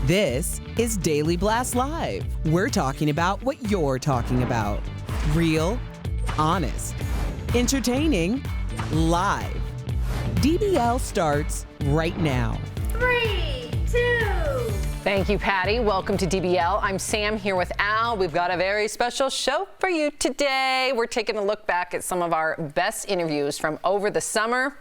This is Daily Blast Live. We're talking about what you're talking about. Real, honest, entertaining, live. DBL starts right now. 3, 2. Thank you, Patty. Welcome to DBL. I'm Sam here with Al. We've got a very special show for you today. We're taking a look back at some of our best interviews from over the summer.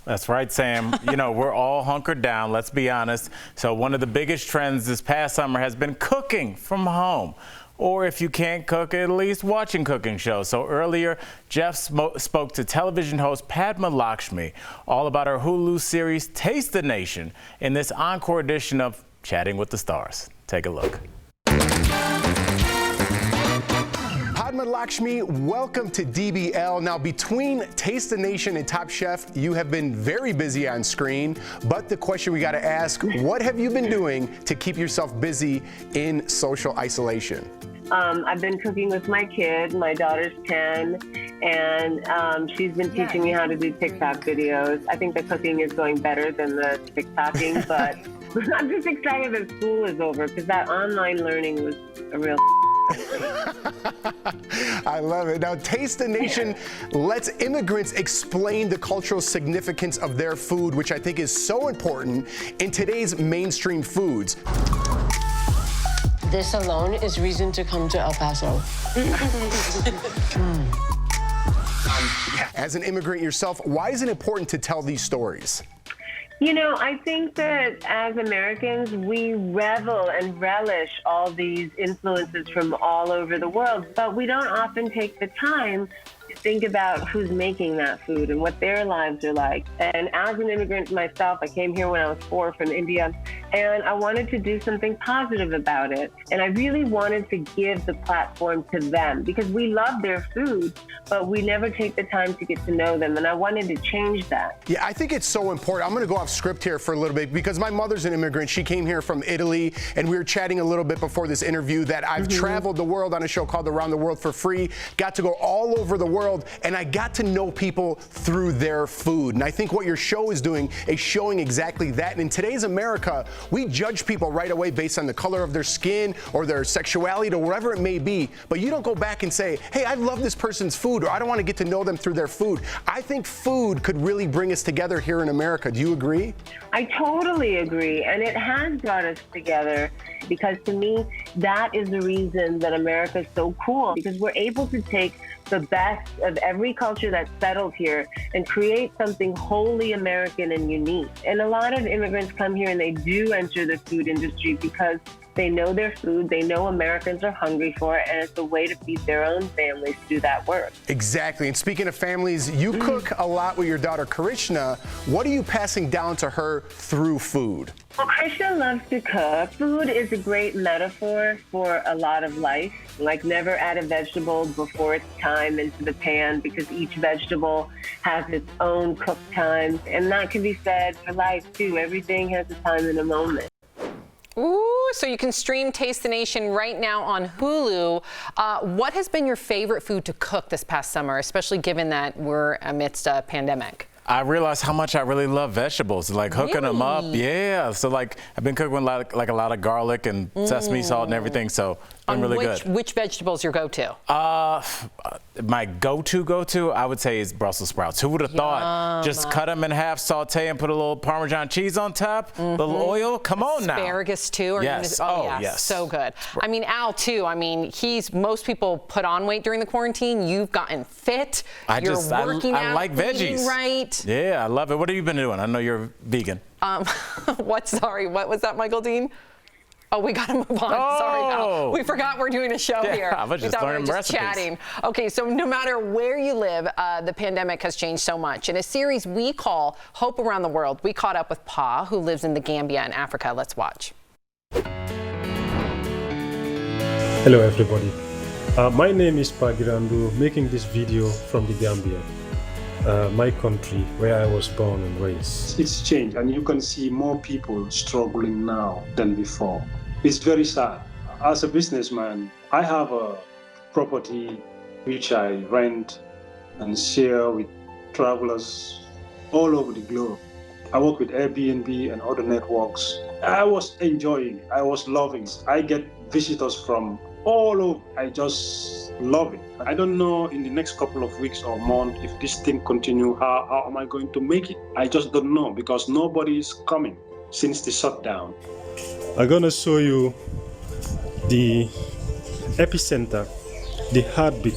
That's right, Sam. You know, we're all hunkered down, let's be honest. So one of the biggest trends this past summer has been cooking from home. Or if you can't cook, at least watching cooking shows. So earlier, Jeff spoke to television host Padma Lakshmi all about her Hulu series Taste the Nation in this encore edition of Chatting with the Stars. Take a look. Padma Lakshmi, welcome to DBL. Now, between Taste the Nation and Top Chef, you have been very busy on screen. But the question we got to ask, what have you been doing to keep yourself busy in social isolation? I've been cooking with my kid. My daughter's 10, and she's been teaching me how to do TikTok videos. I think the cooking is going better than the TikToking, but I'm just excited that school is over because that online learning was a real I love it. Now, Taste the Nation lets immigrants explain the cultural significance of their food, which I think is so important in today's mainstream foods. This alone is reason to come to El Paso. As an immigrant yourself, why is it important to tell these stories? You know, I think that as Americans, we revel and relish all these influences from all over the world, but we don't often take the time to think about who's making that food and what their lives are like. And as an immigrant myself, I came here when I was 4 from India, and I wanted to do something positive about it. And I really wanted to give the platform to them because we love their food, but we never take the time to get to know them. And I wanted to change that. Yeah, I think it's so important. I'm going to go off script here for a little bit because my mother's an immigrant. She came here from Italy, and we were chatting a little bit before this interview that I've traveled the world on a show called Around the World for Free, got to go all over the world, and I got to know people through their food. And I think what your show is doing is showing exactly that. And in today's America, we judge people right away based on the color of their skin or their sexuality or whatever it may be. But you don't go back and say, hey, I love this person's food, or I don't want to get to know them through their food. I think food could really bring us together here in America. Do you agree? I totally agree. And it has brought us together because to me, that is the reason that America is so cool, because we're able to take the best of every culture that's settled here and create something wholly American and unique. And a lot of immigrants come here and they do enter the food industry because they know their food, they know Americans are hungry for it, and it's a way to feed their own families through that work. Exactly. And speaking of families, you cook a lot with your daughter, Krishna. What are you passing down to her through food? Well, Krishna loves to cook. Food is a great metaphor for a lot of life. Like, never add a vegetable before its time into the pan because each vegetable has its own cook time. And that can be said for life, too. Everything has a time and a moment. Ooh, so you can stream Taste the Nation right now on Hulu. What has been your favorite food to cook this past summer, especially given that we're amidst a pandemic? I realized how much I really love vegetables, like hooking them up. Yeah, so like I've been cooking with a lot of garlic and sesame salt and everything, so it's been really good. Which vegetable is your go-to? My go-to, I would say is Brussels sprouts. Who would have thought? Just cut them in half, saute, and put a little Parmesan cheese on top, a little oil. Come on now. Asparagus too? Yes. Yes. So good. I mean, Al too. I mean, most people put on weight during the quarantine. You've gotten fit. You're working out, I like veggies. eating right. Yeah, I love it. What have you been doing? I know you're vegan. What was that, Michael Dean? Oh, we got to move on. Oh. Sorry, Al. We forgot we're doing a show here. I was just we thought learning we were just recipes. chatting. Okay, so no matter where you live, the pandemic has changed so much. In a series we call Hope Around the World, we caught up with Pa, who lives in the Gambia in Africa. Let's watch. Hello, everybody. My name is Pa Girandu, making this video from the Gambia, my country where I was born and raised. It's changed, and you can see more people struggling now than before. It's very sad. As a businessman, I have a property which I rent and share with travelers all over the globe. I work with Airbnb and other networks I was enjoying it. I was loving it. I get visitors from all over. I just love it. I don't know in the next couple of weeks or months if this thing continue, how am I going to make it? I just don't know because nobody is coming since the shutdown. I'm gonna show you the epicenter, the heartbeat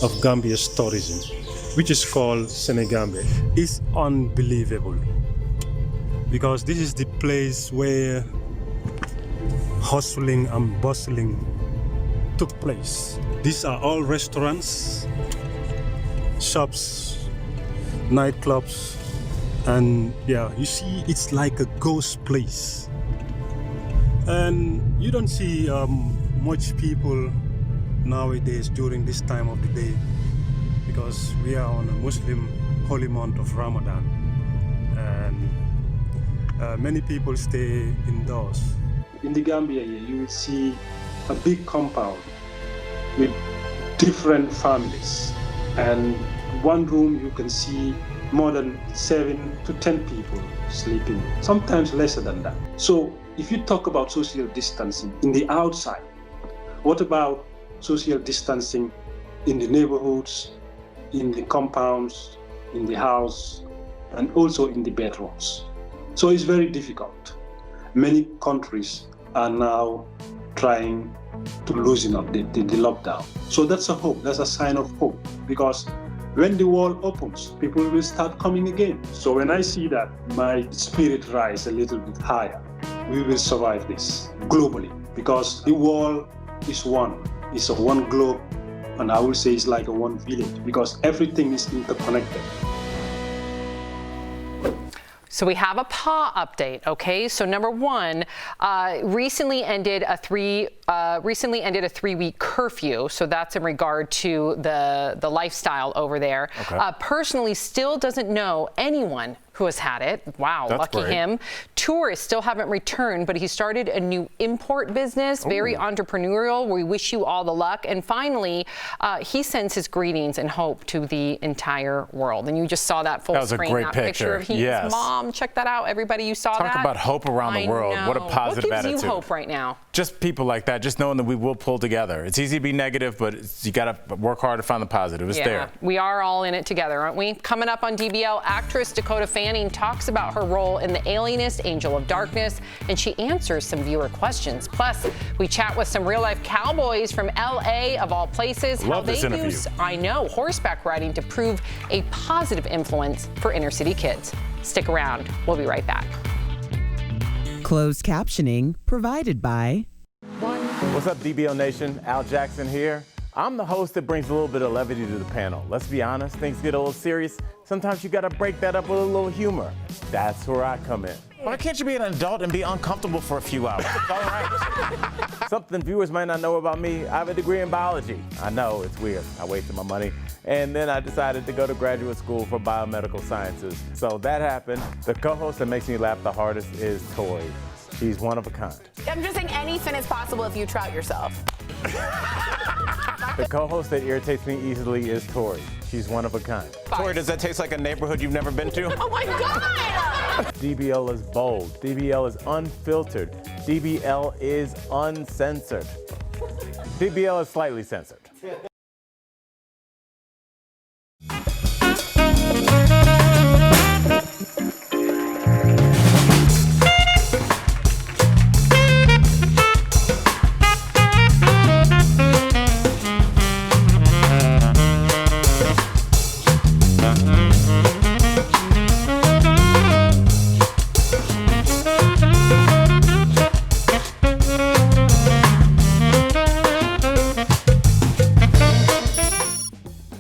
of Gambia's tourism, which is called Senegambia. It's unbelievable because this is the place where hustling and bustling took place. These are all restaurants, shops, nightclubs, and yeah, you see it's like a ghost place. And you don't see much people nowadays during this time of the day because we are on a Muslim holy month of Ramadan, and many people stay indoors. In the Gambia here, you will see a big compound with different families, and one room you can see more than 7 to 10 people sleeping, sometimes lesser than that. So if you talk about social distancing in the outside, what about social distancing in the neighborhoods, in the compounds, in the house, and also in the bedrooms? So it's very difficult. Many countries are now trying to loosen up the lockdown. So that's a hope, that's a sign of hope, because when the world opens, people will start coming again. So when I see that, my spirit rise a little bit higher. We will survive this globally because the world is one. It's a one globe, and I will say it's like a one village because everything is interconnected. So we have a PAW update, okay? So number one, recently ended a 3-week curfew. So that's in regard to the lifestyle over there. Okay. Personally, still doesn't know anyone who has had it. Wow, That's lucky great. him. Tourists still haven't returned, but he started a new import business, very entrepreneurial. We wish you all the luck. And finally, he sends his greetings and hope to the entire world. And you just saw that full That was a screen, great that picture of picture. his Yes. mom. Check that out, everybody. You saw that. Talk about hope around the world. What a know. positive What gives attitude. you hope right now? Just people like that, just knowing that we will pull together. It's easy to be negative, but you got to work hard to find the positive. It's there. We are all in it together, aren't we? Coming up on DBL, actress Dakota Fanning talks about her role in The Alienist, Angel of Darkness, and she answers some viewer questions. Plus, we chat with some real-life cowboys from L.A. of all places. Love how this they interview. use, I know, horseback riding to prove a positive influence for inner-city kids. Stick around. We'll be right back. Closed captioning provided by What's up, DBL Nation? Al Jackson here. I'm the host that brings a little bit of levity to the panel. Let's be honest, things get a little serious. Sometimes you gotta break that up with a little humor. That's where I come in. Why can't you be an adult and be uncomfortable for a few hours? It's all right. Something viewers might not know about me, I have a degree in biology. I know, it's weird. I wasted my money. And then I decided to go to graduate school for biomedical sciences. So that happened. The co-host that makes me laugh the hardest is Tori. She's one of a kind. I'm just saying anything is possible if you trout yourself. The co-host that irritates me easily is Tori. She's one of a kind. Tori, does that taste like a neighborhood you've never been to? Oh my God! DBL is bold. DBL is unfiltered. DBL is uncensored. DBL is slightly censored.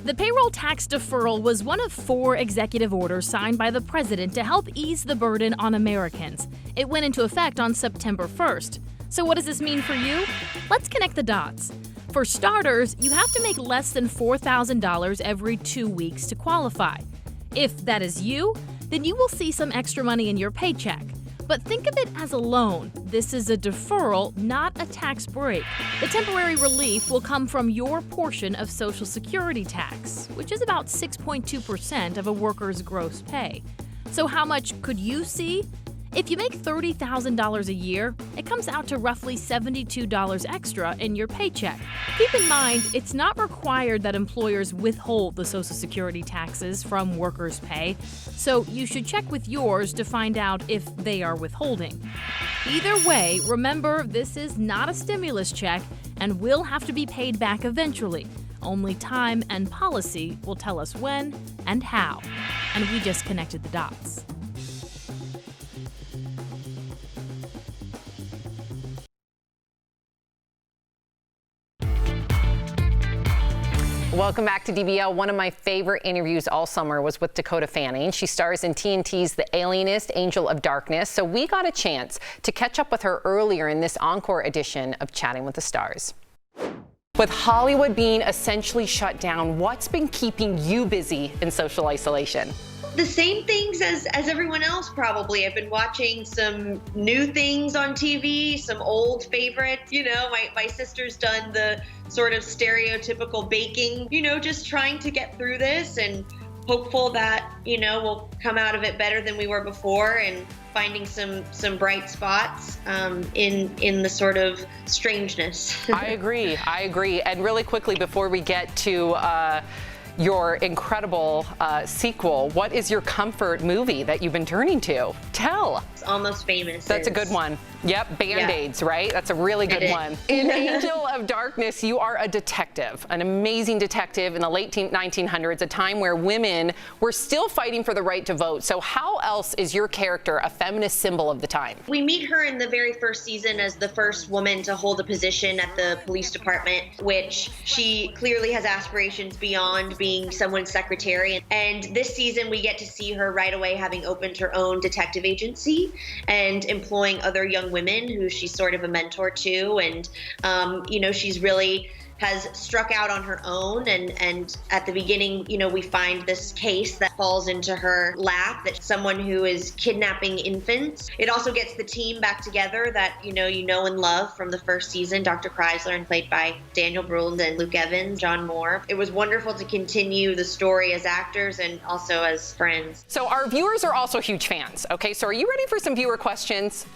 The payroll tax deferral was one of 4 executive orders signed by the president to help ease the burden on Americans. It went into effect on September 1st. So what does this mean for you? Let's connect the dots. For starters, you have to make less than $4,000 every 2 weeks to qualify. If that is you, then you will see some extra money in your paycheck. But think of it as a loan. This is a deferral, not a tax break. The temporary relief will come from your portion of Social Security tax, which is about 6.2% of a worker's gross pay. So how much could you see? If you make $30,000 a year, it comes out to roughly $72 extra in your paycheck. Keep in mind, it's not required that employers withhold the Social Security taxes from workers' pay, so you should check with yours to find out if they are withholding. Either way, remember this is not a stimulus check and will have to be paid back eventually. Only time and policy will tell us when and how. And we just connected the dots. Welcome back to DBL. One of my favorite interviews all summer was with Dakota Fanning. She stars in TNT's The Alienist, Angel of Darkness. So we got a chance to catch up with her earlier in this encore edition of Chatting with the Stars. With Hollywood being essentially shut down, what's been keeping you busy in social isolation? The same things as everyone else, probably. I've been watching some new things on TV, some old favorites. You know, my sister's done the sort of stereotypical baking, you know, just trying to get through this and hopeful that, you know, we'll come out of it better than we were before and finding some bright spots in the sort of strangeness. I agree. And really quickly, before we get to your incredible sequel, what is your comfort movie that you've been turning to? Tell. It's Almost Famous. That's a good one. Yep, Band-Aids, yeah. Right? That's a really good one. In Angel of Darkness, you are a detective, an amazing detective in the late 1900s, a time where women were still fighting for the right to vote. So how else is your character a feminist symbol of the time? We meet her in the very first season as the first woman to hold a position at the police department, which she clearly has aspirations beyond being someone's secretary. And this season, we get to see her right away having opened her own detective agency and employing other young women who she's sort of a mentor to. And, you know, she's really has struck out on her own. And at the beginning, you know, we find this case that falls into her lap, that someone who is kidnapping infants. It also gets the team back together that, you know and love from the first season, Dr. Chrysler, and played by Daniel Bruhl and Luke Evans, John Moore. It was wonderful to continue the story as actors and also as friends. So our viewers are also huge fans. Okay, so are you ready for some viewer questions?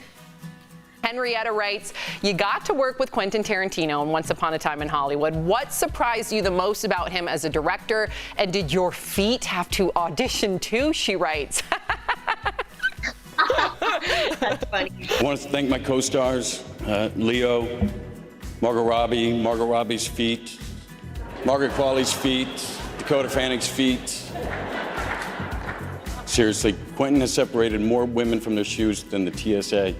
Henrietta writes, you got to work with Quentin Tarantino in Once Upon a Time in Hollywood. What surprised you the most about him as a director? And did your feet have to audition too? She writes. That's funny. I want to thank my co-stars, Leo, Margot Robbie's feet, Margaret Qualley's feet, Dakota Fanning's feet. Seriously, Quentin has separated more women from their shoes than the TSA.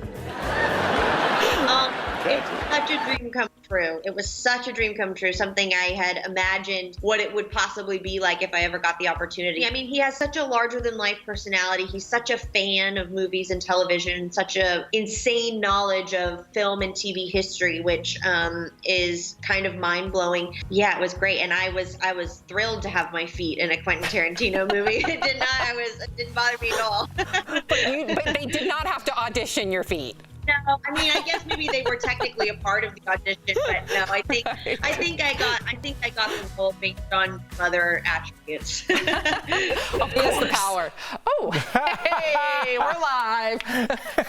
It's such a dream come true. It was such a dream come true, something I had imagined what it would possibly be like if I ever got the opportunity. I mean, he has such a larger-than-life personality. He's such a fan of movies and television, such a insane knowledge of film and TV history, which is kind of mind-blowing. Yeah, it was great, and I was thrilled to have my feet in a Quentin Tarantino movie. It didn't bother me at all. But they did not have to audition your feet. No, I mean, I guess maybe they were technically a part of the audition, but no, I think I got the role based on other attributes. Oh, he has the power. Oh, hey, we're live.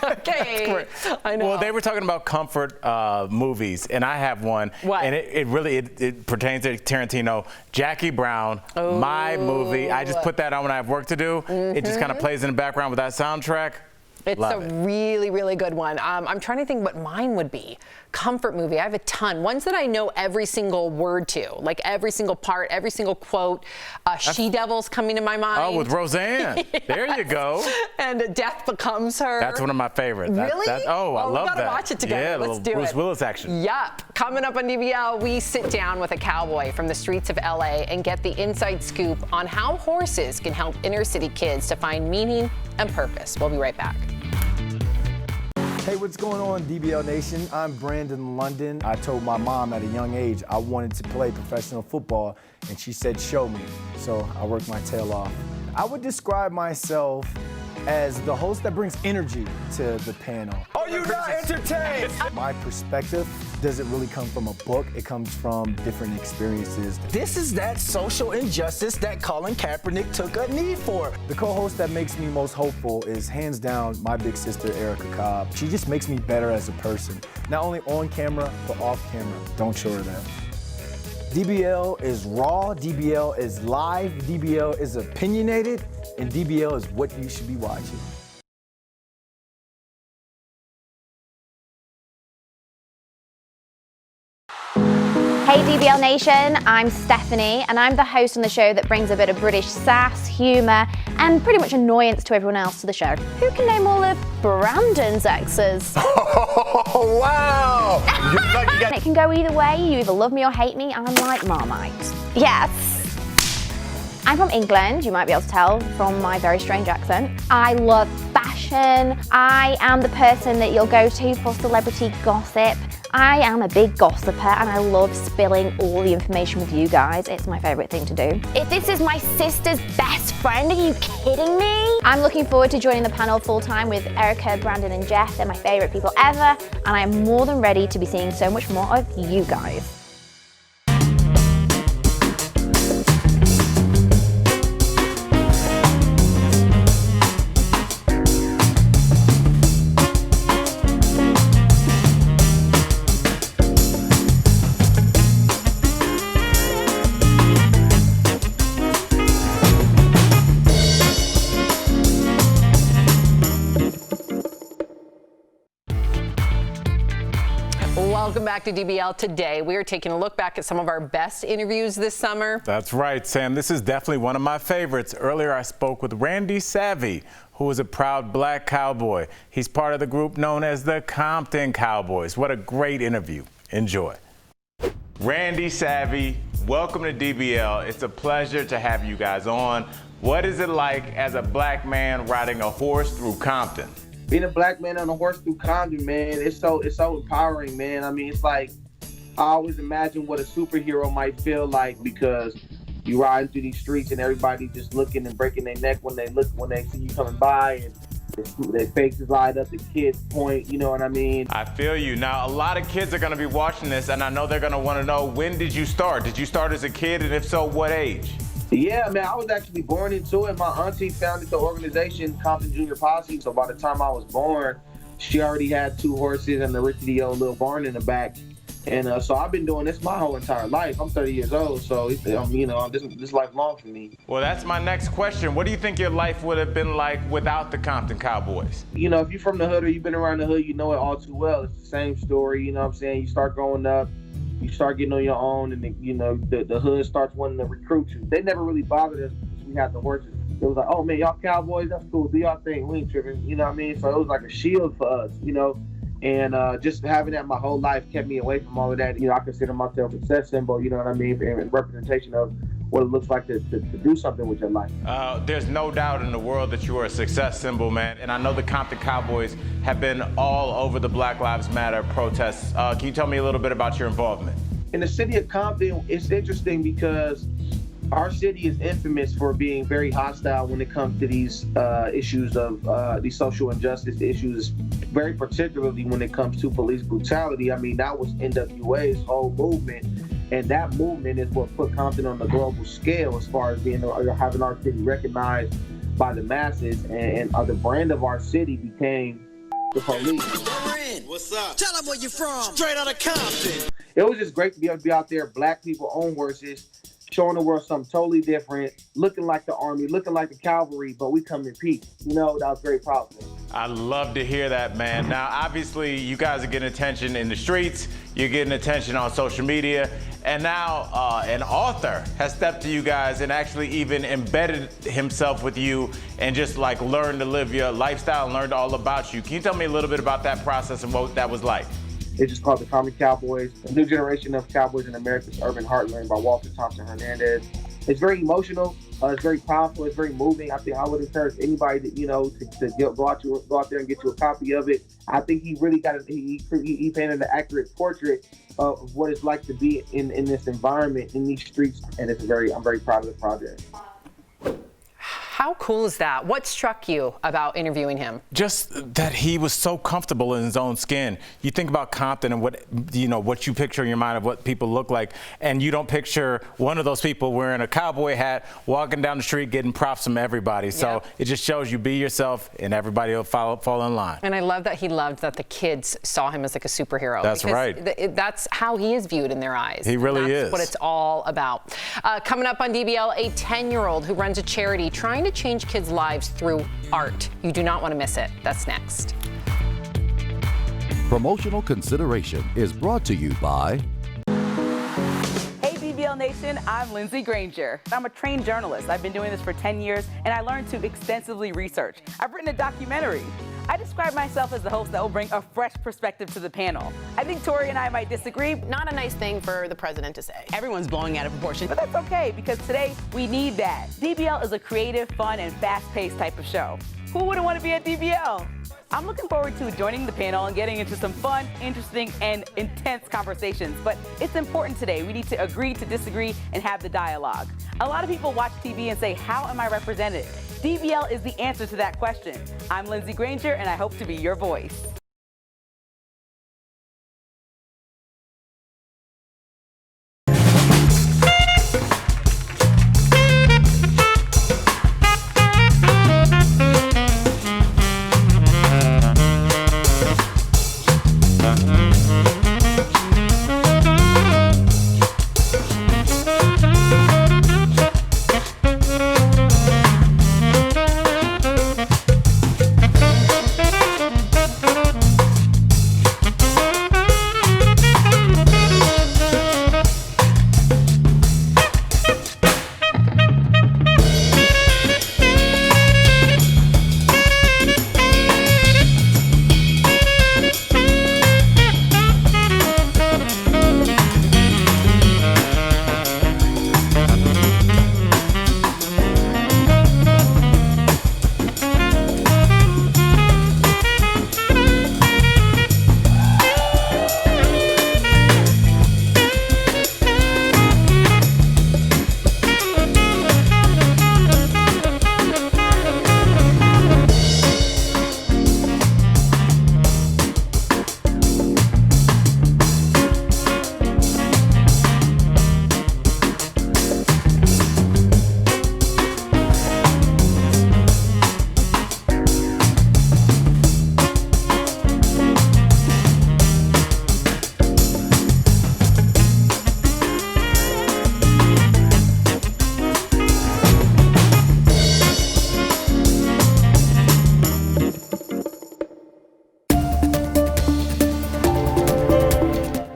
Okay, I know. Well, they were talking about comfort movies, and I have one. What? And it really pertains to Tarantino. Jackie Brown, my movie. I just put that on when I have work to do. It just kind of plays in the background with that soundtrack. It's really, really good one. I'm trying to think what mine would be. Comfort movie. I have a ton. Ones that I know every single word to, like every single part, every single quote. She-Devil's coming to my mind. Oh, with Roseanne. Yes. There you go. And Death Becomes Her. That's one of my favorites. Really? I love that. We gotta watch it together. Yeah, let's do Bruce it. Willis action. Yup. Coming up on DBL, we sit down with a cowboy from the streets of LA and get the inside scoop on how horses can help inner city kids to find meaning and purpose. We'll be right back. Hey, what's going on, DBL Nation? I'm Brandon London. I told my mom at a young age I wanted to play professional football, and she said, show me. So I worked my tail off. I would describe myself as the host that brings energy to the panel. Are you not entertained? My perspective doesn't really come from a book. It comes from different experiences. This is that social injustice that Colin Kaepernick took a knee for. The co-host that makes me most hopeful is hands down my big sister, Erica Cobb. She just makes me better as a person, not only on camera, but off camera. Don't show her that. DBL is raw, DBL is live, DBL is opinionated, and DBL is what you should be watching. Hey DBL Nation, I'm Stephanie and I'm the host on the show that brings a bit of British sass, humour and pretty much annoyance to everyone else to the show. Who can name all of Brandon's exes? Oh, wow! It can go either way, you either love me or hate me, I'm like Marmite. Yes. I'm from England, you might be able to tell from my very strange accent. I love fashion. I am the person that you'll go to for celebrity gossip. I am a big gossiper and I love spilling all the information with you guys. It's my favourite thing to do. If this is my sister's best friend, are you kidding me? I'm looking forward to joining the panel full time with Erica, Brandon and Jeff. They're my favourite people ever and I am more than ready to be seeing so much more of you guys. Welcome back to DBL. Today, we are taking a look back at some of our best interviews this summer. That's right, Sam. This is definitely one of my favorites. Earlier, I spoke with Randy Savvy, who is a proud black cowboy. He's part of the group known as the Compton Cowboys. What a great interview. Enjoy. Randy Savvy, welcome to DBL. It's a pleasure to have you guys on. What is it like as a black man riding a horse through Compton? Being a black man on a horse through Compton, man, it's so empowering, man. I mean, it's like I always imagine what a superhero might feel like because you ride through these streets and everybody just looking and breaking their neck when they see you coming by and their faces light up, the kids point, you know what I mean? I feel you. Now, a lot of kids are going to be watching this, and I know they're going to want to know, when did you start? Did you start as a kid, and if so, what age? Yeah, man, I was actually born into it. My auntie founded the organization, Compton Junior Posse. So by the time I was born, she already had 2 horses and the rickety old little barn in the back. And so I've been doing this my whole entire life. I'm 30 years old, so this lifelong for me. Well, that's my next question. What do you think your life would have been like without the Compton Cowboys? You know, if you're from the hood or you've been around the hood, you know it all too well. It's the same story, you know what I'm saying? You start growing up, you start getting on your own, and the hood starts wanting to recruit you. They never really bothered us because we had the horses. It was like, oh man, y'all cowboys, that's cool. Do y'all thing, we ain't tripping. You know what I mean? So it was like a shield for us, you know. And just having that my whole life kept me away from all of that. You know, I consider myself a success symbol, you know what I mean, and representation of what it looks like to do something with your life. There's no doubt in the world that you are a success symbol, man. And I know the Compton Cowboys have been all over the Black Lives Matter protests. Can you tell me a little bit about your involvement? In the city of Compton, it's interesting because our city is infamous for being very hostile when it comes to these issues of these social injustice issues, very particularly when it comes to police brutality. I mean, that was NWA's whole movement, and that movement is what put Compton on the global scale as far as having our city recognized by the masses, and the brand of our city became the police. What's up? Tell them where you're from. Straight out of Compton. It was just great to be able to be out there, black people on horses, showing the world something totally different, looking like the army, looking like the cavalry, but we come in peace. You know, that was very proud of me. I love to hear that, man. Now, obviously, you guys are getting attention in the streets, you're getting attention on social media, and now an author has stepped to you guys and actually even embedded himself with you and just like learned to live your lifestyle and learned all about you. Can you tell me a little bit about that process and what that was like? It's just called The Compton Cowboys, a new generation of cowboys in America's urban heartland by Walter Thompson Hernandez. It's very emotional, it's very powerful, it's very moving. I think I would encourage anybody that, to go out there and get you a copy of it. I think he really he painted an accurate portrait of what it's like to be in this environment, in these streets, and I'm very proud of the project. How cool is that? What struck you about interviewing him? Just that he was so comfortable in his own skin. You think about Compton and what you picture in your mind of what people look like, and you don't picture one of those people wearing a cowboy hat, walking down the street, getting props from everybody. So it just shows you be yourself, and everybody will fall in line. And I love that he loved that the kids saw him as like a superhero. That's right. That's how he is viewed in their eyes. He really is. That's what it's all about. Coming up on DBL, a 10-year-old who runs a charity trying to change kids' lives through art. You do not want to miss it. That's next. Promotional consideration is brought to you by... Hey DBL Nation, I'm Lindsay Granger. I'm a trained journalist. I've been doing this for 10 years and I learned to extensively research. I've written a documentary. I describe myself as the host that will bring a fresh perspective to the panel. I think Tori and I might disagree. Not a nice thing for the president to say. Everyone's blowing out of proportion, but that's okay because today we need that. DBL is a creative, fun, and fast-paced type of show. Who wouldn't want to be at DBL? I'm looking forward to joining the panel and getting into some fun, interesting, and intense conversations. But it's important today. We need to agree to disagree and have the dialogue. A lot of people watch TV and say, how am I represented? DBL is the answer to that question. I'm Lindsay Granger, and I hope to be your voice.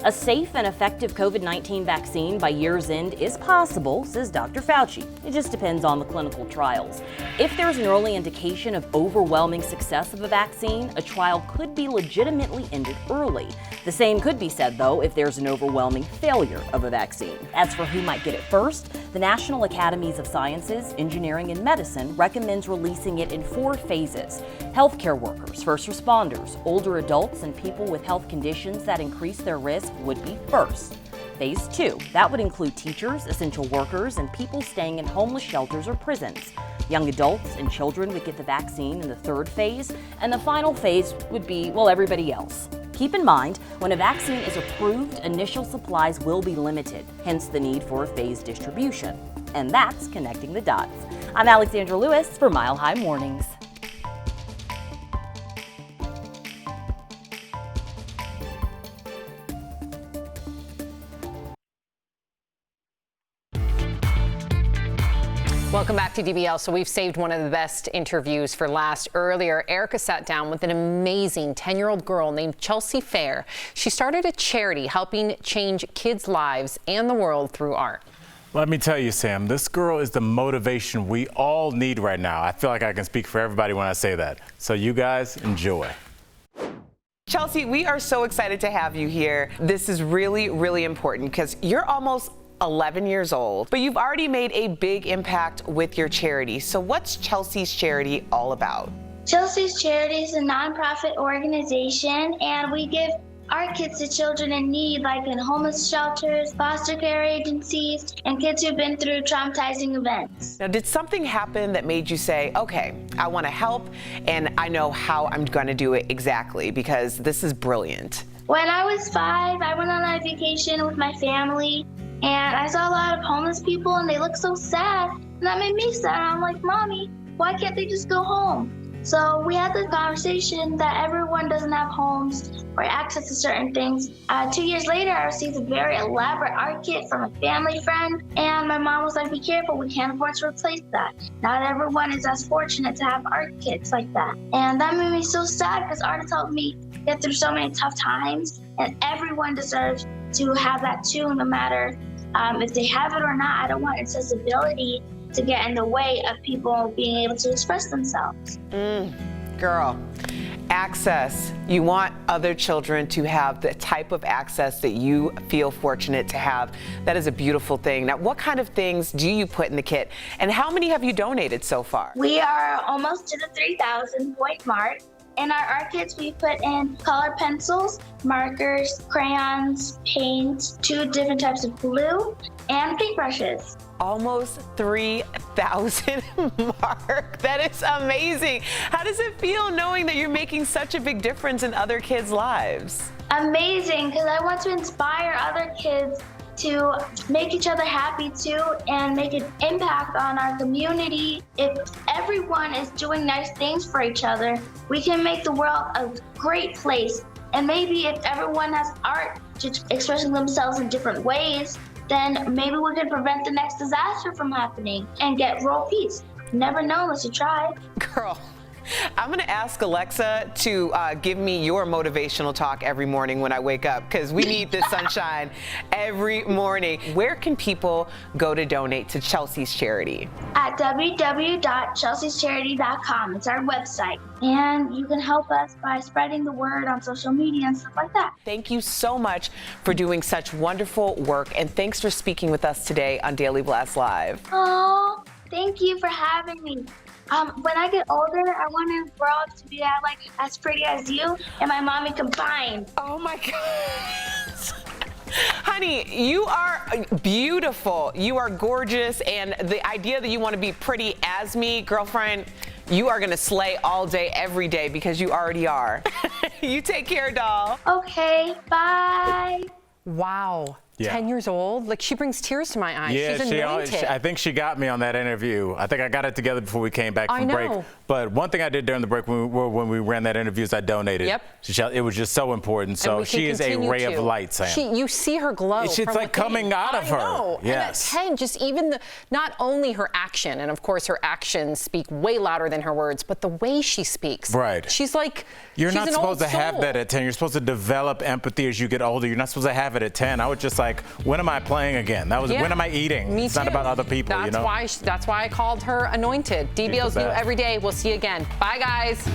A safe and effective COVID-19 vaccine by year's end is possible, says Dr. Fauci. It just depends on the clinical trials. If there's an early indication of overwhelming success of a vaccine, a trial could be legitimately ended early. The same could be said, though, if there's an overwhelming failure of a vaccine. As for who might get it first, the National Academies of Sciences, Engineering, and Medicine recommends releasing it in 4 phases. Healthcare workers, first responders, older adults, and people with health conditions that increase their risk would be first. Phase 2, that would include teachers, essential workers, and people staying in homeless shelters or prisons. Young adults and children would get the vaccine in the 3rd phase, and the final phase would be, well, everybody else. Keep in mind, when a vaccine is approved, initial supplies will be limited, hence the need for a phased distribution. And that's connecting the dots. I'm Alexandra Lewis for Mile High Mornings. Welcome back to DBL. So we've saved one of the best interviews for last. Earlier, Erica sat down with an amazing 10-year-old girl named Chelsea Fair. She started a charity helping change kids' lives and the world through art. Let me tell you, Sam, this girl is the motivation we all need right now. I feel like I can speak for everybody when I say that. So you guys enjoy. Chelsea, we are so excited to have you here. This is really, really important because you're almost 11 years old, but you've already made a big impact with your charity. So what's Chelsea's charity all about? Chelsea's Charity is a nonprofit organization, and we give our kids to children in need, like in homeless shelters, foster care agencies, and kids who've been through traumatizing events. Now, did something happen that made you say, okay, I want to help, and I know how I'm going to do it exactly, because this is brilliant? When I was 5, I went on a vacation with my family, and I saw a lot of homeless people, and they looked so sad, and that made me sad. I'm like, Mommy, why can't they just go home? So we had the conversation that everyone doesn't have homes or access to certain things. 2 years later, I received a very elaborate art kit from a family friend, and my mom was like, be careful, we can't afford to replace that. Not everyone is as fortunate to have art kits like that. And that made me so sad because art has helped me get through so many tough times, and everyone deserves to have that too, no matter if they have it or not. I don't want accessibility to get in the way of people being able to express themselves. Girl, access. You want other children to have the type of access that you feel fortunate to have. That is a beautiful thing. Now, what kind of things do you put in the kit, and how many have you donated so far? We are almost to the 3,000 point mark. In our art kits, we put in color pencils, markers, crayons, paint, 2 different types of glue, and paintbrushes. Almost 3,000 mark. That is amazing. How does it feel knowing that you're making such a big difference in other kids' lives? Amazing, because I want to inspire other kids to make each other happy too and make an impact on our community. If everyone is doing nice things for each other, we can make the world a great place. And maybe if everyone has art just expressing themselves in different ways, then maybe we can prevent the next disaster from happening and get world peace. You never know unless you try. Girl, I'm going to ask Alexa to give me your motivational talk every morning when I wake up, because we need this sunshine every morning. Where can people go to donate to Chelsea's charity? At www.chelseascharity.com. It's our website. And you can help us by spreading the word on social media and stuff like that. Thank you so much for doing such wonderful work, and thanks for speaking with us today on Daily Blast Live. Oh, thank you for having me. When I get older, I want to grow up to be like as pretty as you and my mommy combined. Oh my God. Honey, you are beautiful. You are gorgeous. And the idea that you want to be pretty as me, girlfriend, you are going to slay all day, every day, because you already are. You take care, doll. Okay, bye. Wow. Yeah. 10 years old? Like, she brings tears to my eyes. Yeah, She's anointed. I think she got me on that interview. I think I got it together before we came back from break. But one thing I did during the break when we ran that interview is I donated. Yep. It was just so important. So she is a ray of light, Sam. You see her glow. It's like within. coming out of her. I know. Yes. And at 10, just even not only her action, and of course her actions speak way louder than her words, but the way she speaks. Right. She's like, you're she's not an supposed old to have soul. that at 10. You're supposed to develop empathy as you get older. You're not supposed to have it at 10. I was just like, when am I playing again? That was when am I eating? Me it's too. not about other people, That's you know? That's why I called her anointed. DBL's new every day. We'll see you again. Bye, guys.